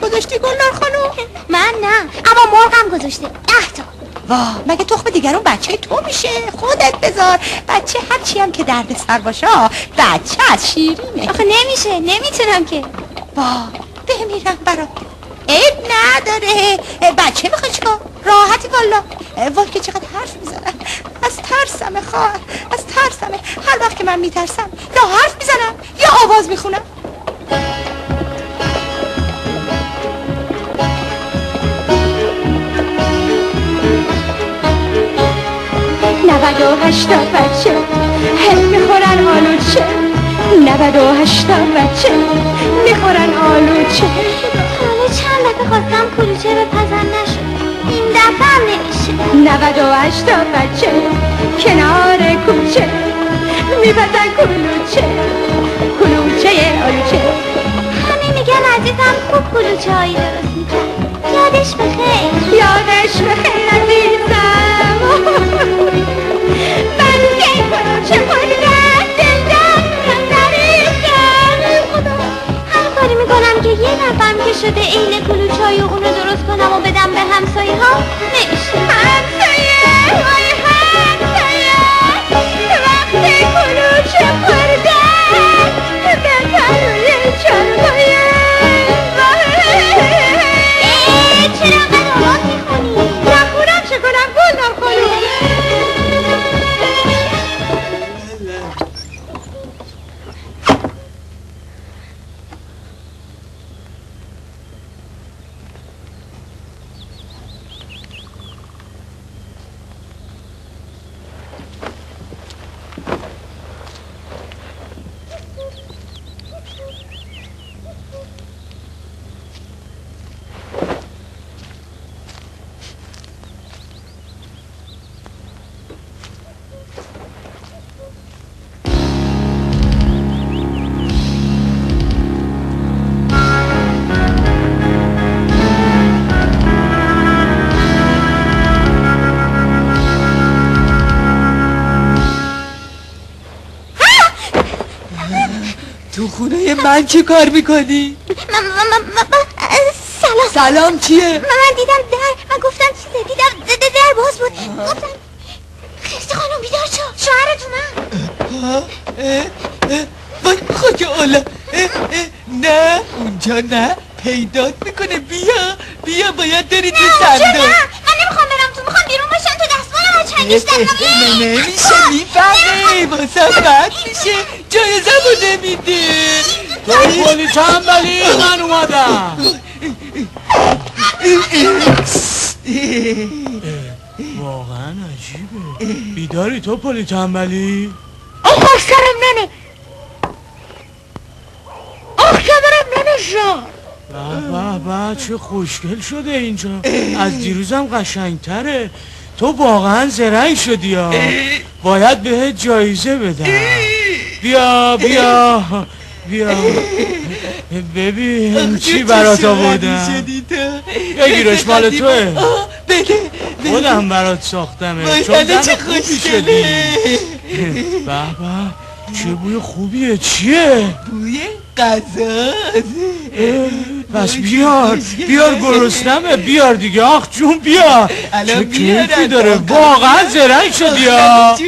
گذاشتی گلنار خانم؟ من نه، اما مرغم گذاشته 10 تا. واه، مگه تخم دیگرون بچه تو میشه؟ خودت بذار. بچه هرچی هم که درد سر باشه بچه از شیرینه. آخه نمیشه، نمیتونم که. واه، بمیرم برات. عیب نداره، بچه میخوای چیکار؟ راحتی والا. وای که چقدر حرف میزنم. از ترسمه خواهر، از ترسمه. هر وقت که من میترسم یا حرف میزنم یا آواز میخونم. 98 تا بچه هم میخورن آلوچه 98 تا بچه میخورن آلوچه حالا چند دفعه خواستم کلوچه بپزم نشد این دفعه هم نمیشه 98 تا بچه کنار کوچه میپزن کلوچه آلوچه همه میگن عزیزم خوب کلوچه هایی درست میکرد یادش بخیر عزیزم من که کلوچه خوردم دلدم خدا هر کاری میکنم که یه نفرم که شده عین کلوچه های اونو درست کنم و بدم به همسایه ها نمیشه همسایه وقتی کلوچه خوردم بزن روی چرمایه چرا انقدر آواز میخونی؟ نخونم چه کنم گلنار خانوم تو خونه من چه کار میکنی؟ سلام چیه؟ من دیدم من گفتم چیزه دیدم در باز بود گفتم خسته خانم بیدار شو شوهرت اومد وای خاک اولا نه اونجا نه پیدات میکنه بیا باید داری تو صندوق نه من نمیخوام برم تو میخوام بیرون باشم تو دستمالم از چنگش دستم نمیشه میفهمی واسه بد میشه جایزه رو نمیده توی پولی تنبلی من اومدم واقعا عجیبه بیداری تو پولی تنبلی آخ سرم ننه آخ کمرم ننه شا به چه خوشگل شده اینجا از دیروزم قشنگتره تو واقعا زرنگ شدی ها باید بهت جایزه بدم بیا ببین چی برات آوردم بگیرش مال توه بده خودم برات ساختمه چون زن خوبی شدی به چه بوی خوبیه چیه؟ بوی غذا بس بیار گرسنمه، بیار دیگه. آخ جون بیار. الان چه میارم. کیفی داره، واقعا زرنگ شدی ها. جون.